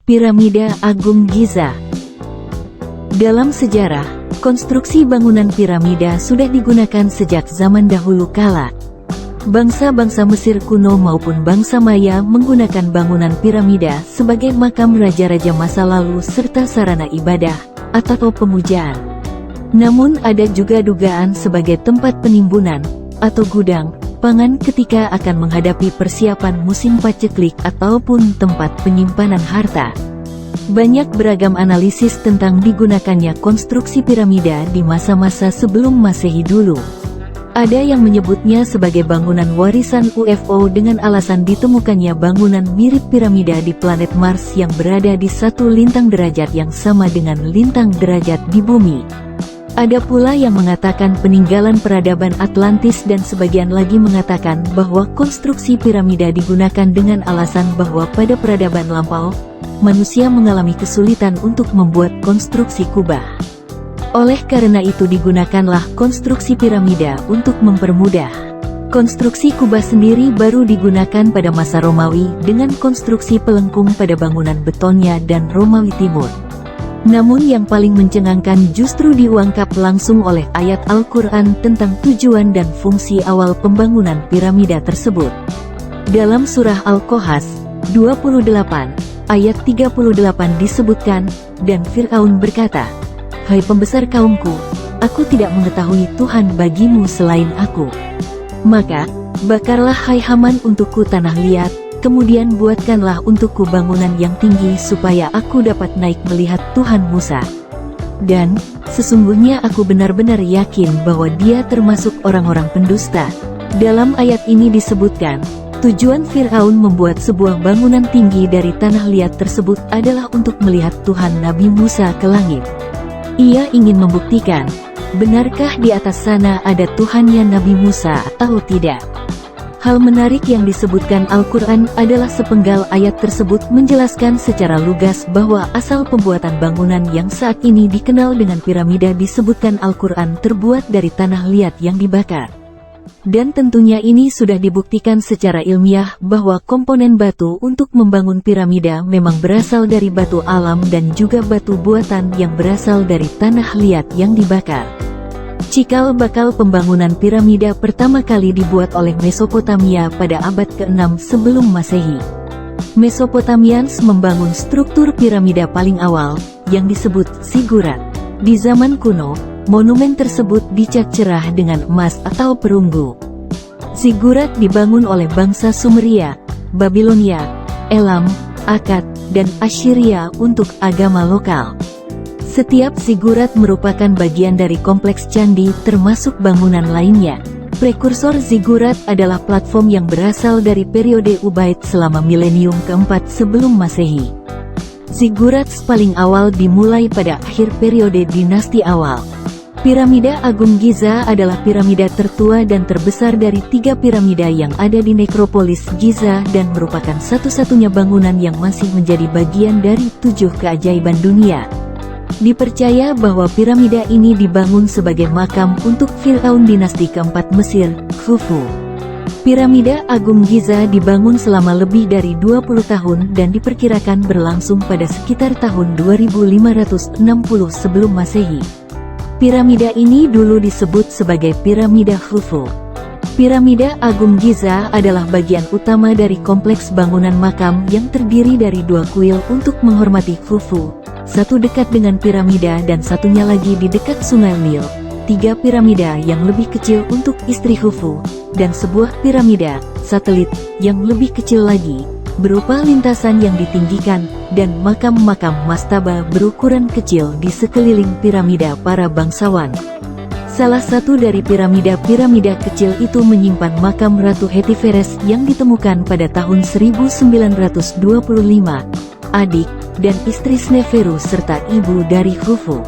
Piramida Agung Giza. Dalam sejarah, konstruksi bangunan piramida sudah digunakan sejak zaman dahulu kala. Bangsa-bangsa Mesir kuno maupun bangsa Maya menggunakan bangunan piramida sebagai makam raja-raja masa lalu serta sarana ibadah atau pemujaan. Namun ada juga dugaan sebagai tempat penimbunan atau gudang pangan ketika akan menghadapi persiapan musim paceklik ataupun tempat penyimpanan harta. Banyak beragam analisis tentang digunakannya konstruksi piramida di masa-masa sebelum Masehi dulu. Ada yang menyebutnya sebagai bangunan warisan UFO dengan alasan ditemukannya bangunan mirip piramida di planet Mars yang berada di satu lintang derajat yang sama dengan lintang derajat di bumi. Ada pula yang mengatakan peninggalan peradaban Atlantis dan sebagian lagi mengatakan bahwa konstruksi piramida digunakan dengan alasan bahwa pada peradaban lampau, manusia mengalami kesulitan untuk membuat konstruksi kubah. Oleh karena itu digunakanlah konstruksi piramida untuk mempermudah. Konstruksi kubah sendiri baru digunakan pada masa Romawi dengan konstruksi pelengkung pada bangunan betonnya dan Romawi Timur. Namun yang paling mencengangkan justru diungkap langsung oleh ayat Al-Quran tentang tujuan dan fungsi awal pembangunan piramida tersebut. Dalam surah Al-Qasas 28 ayat 38 disebutkan, dan Fir'aun berkata, "Hai pembesar kaumku, aku tidak mengetahui Tuhan bagimu selain aku. Maka, bakarlah hai Haman untukku tanah liat, kemudian buatkanlah untukku bangunan yang tinggi supaya aku dapat naik melihat Tuhan Musa. Dan, sesungguhnya aku benar-benar yakin bahwa dia termasuk orang-orang pendusta." Dalam ayat ini disebutkan, tujuan Fir'aun membuat sebuah bangunan tinggi dari tanah liat tersebut adalah untuk melihat Tuhan Nabi Musa ke langit. Ia ingin membuktikan, benarkah di atas sana ada Tuhannya Nabi Musa atau tidak. Hal menarik yang disebutkan Al-Quran adalah sepenggal ayat tersebut menjelaskan secara lugas bahwa asal pembuatan bangunan yang saat ini dikenal dengan piramida disebutkan Al-Quran terbuat dari tanah liat yang dibakar. Dan tentunya ini sudah dibuktikan secara ilmiah bahwa komponen batu untuk membangun piramida memang berasal dari batu alam dan juga batu buatan yang berasal dari tanah liat yang dibakar. Cikal bakal pembangunan piramida pertama kali dibuat oleh Mesopotamia pada abad ke-6 sebelum Masehi. Mesopotamians membangun struktur piramida paling awal, yang disebut zigurat. Di zaman kuno, monumen tersebut dicat cerah dengan emas atau perunggu. Zigurat dibangun oleh bangsa Sumeria, Babilonia, Elam, Akkad, dan Assyria untuk agama lokal. Setiap zigurat merupakan bagian dari kompleks candi termasuk bangunan lainnya. Prekursor zigurat adalah platform yang berasal dari periode Ubaid selama milenium keempat sebelum Masehi. Zigurat paling awal dimulai pada akhir periode dinasti awal. Piramida Agung Giza adalah piramida tertua dan terbesar dari 3 piramida yang ada di nekropolis Giza dan merupakan satu-satunya bangunan yang masih menjadi bagian dari 7 keajaiban dunia. Dipercaya bahwa piramida ini dibangun sebagai makam untuk Fir'aun dinasti keempat Mesir, Khufu. Piramida Agung Giza dibangun selama lebih dari 20 tahun dan diperkirakan berlangsung pada sekitar tahun 2560 sebelum Masehi. Piramida ini dulu disebut sebagai Piramida Khufu. Piramida Agung Giza adalah bagian utama dari kompleks bangunan makam yang terdiri dari 2 kuil untuk menghormati Khufu, satu dekat dengan piramida dan satunya lagi di dekat Sungai Nil, 3 piramida yang lebih kecil untuk istri Khufu, dan sebuah piramida satelit yang lebih kecil lagi, berupa lintasan yang ditinggikan, dan makam-makam mastaba berukuran kecil di sekeliling piramida para bangsawan. Salah satu dari piramida-piramida kecil itu menyimpan makam Ratu Hetiferes yang ditemukan pada tahun 1925, adik dan istri Sneferu serta ibu dari Khufu.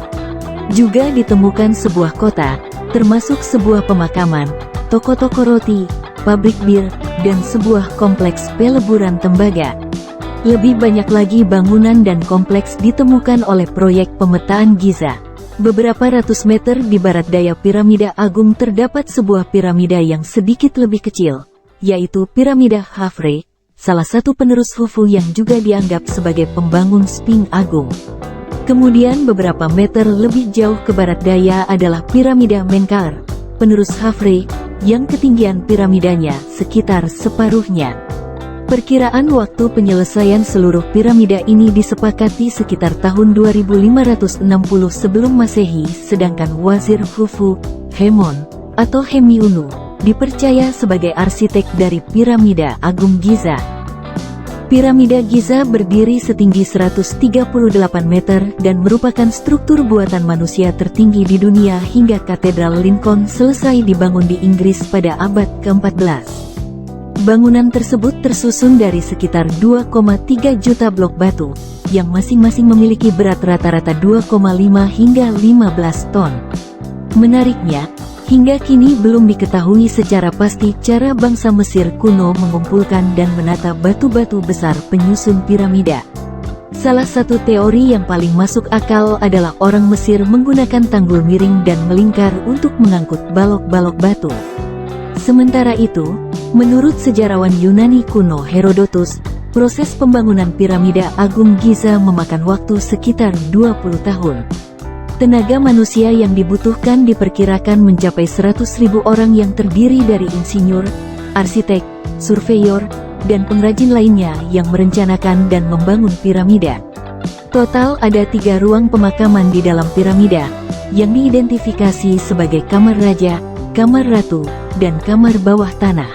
Juga ditemukan sebuah kota, termasuk sebuah pemakaman, toko-toko roti, pabrik bir, dan sebuah kompleks peleburan tembaga. Lebih banyak lagi bangunan dan kompleks ditemukan oleh proyek pemetaan Giza. Beberapa ratus meter di barat daya piramida agung terdapat sebuah piramida yang sedikit lebih kecil, yaitu piramida Khafre, salah satu penerus Khufu yang juga dianggap sebagai pembangun Sphinx Agung. Kemudian beberapa meter lebih jauh ke barat daya adalah piramida Menkaure, penerus Khafre, yang ketinggian piramidanya sekitar separuhnya. Perkiraan waktu penyelesaian seluruh piramida ini disepakati sekitar tahun 2560 sebelum Masehi, sedangkan Wazir Khufu, Hemon, atau Hemiunu, dipercaya sebagai arsitek dari piramida Agung Giza. Piramida Giza berdiri setinggi 138 meter dan merupakan struktur buatan manusia tertinggi di dunia hingga Katedral Lincoln selesai dibangun di Inggris pada abad ke-14. Bangunan tersebut tersusun dari sekitar 2,3 juta blok batu, yang masing-masing memiliki berat rata-rata 2,5 hingga 15 ton. Menariknya, hingga kini belum diketahui secara pasti cara bangsa Mesir kuno mengumpulkan dan menata batu-batu besar penyusun piramida. Salah satu teori yang paling masuk akal adalah orang Mesir menggunakan tanggul miring dan melingkar untuk mengangkut balok-balok batu. Sementara itu, menurut sejarawan Yunani kuno Herodotus, proses pembangunan piramida Agung Giza memakan waktu sekitar 20 tahun. Tenaga manusia yang dibutuhkan diperkirakan mencapai 100.000 orang yang terdiri dari insinyur, arsitek, surveyor, dan pengrajin lainnya yang merencanakan dan membangun piramida. Total ada 3 ruang pemakaman di dalam piramida, yang diidentifikasi sebagai kamar raja, kamar ratu, dan kamar bawah tanah.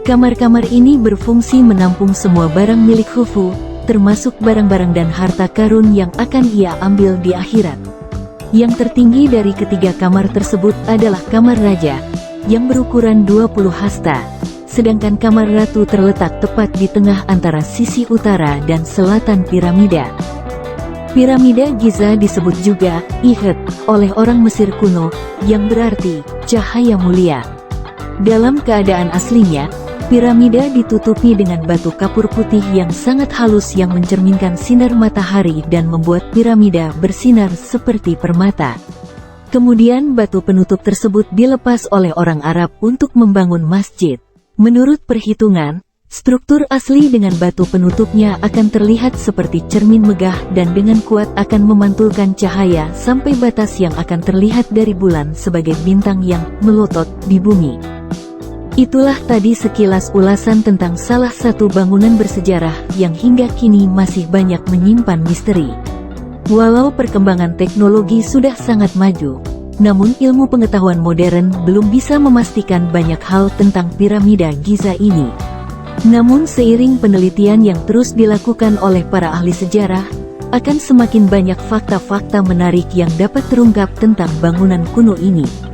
Kamar-kamar ini berfungsi menampung semua barang milik Khufu, termasuk barang-barang dan harta karun yang akan ia ambil di akhirat. Yang tertinggi dari ketiga kamar tersebut adalah kamar raja, yang berukuran 20 hasta, sedangkan kamar ratu terletak tepat di tengah antara sisi utara dan selatan piramida. Piramida Giza disebut juga Ihet oleh orang Mesir kuno, yang berarti cahaya mulia. Dalam keadaan aslinya, piramida ditutupi dengan batu kapur putih yang sangat halus yang mencerminkan sinar matahari dan membuat piramida bersinar seperti permata. Kemudian batu penutup tersebut dilepas oleh orang Arab untuk membangun masjid. Menurut perhitungan, struktur asli dengan batu penutupnya akan terlihat seperti cermin megah dan dengan kuat akan memantulkan cahaya sampai batas yang akan terlihat dari bulan sebagai bintang yang melotot di bumi. Itulah tadi sekilas ulasan tentang salah satu bangunan bersejarah yang hingga kini masih banyak menyimpan misteri. Walau perkembangan teknologi sudah sangat maju, namun ilmu pengetahuan modern belum bisa memastikan banyak hal tentang piramida Giza ini. Namun seiring penelitian yang terus dilakukan oleh para ahli sejarah, akan semakin banyak fakta-fakta menarik yang dapat terungkap tentang bangunan kuno ini.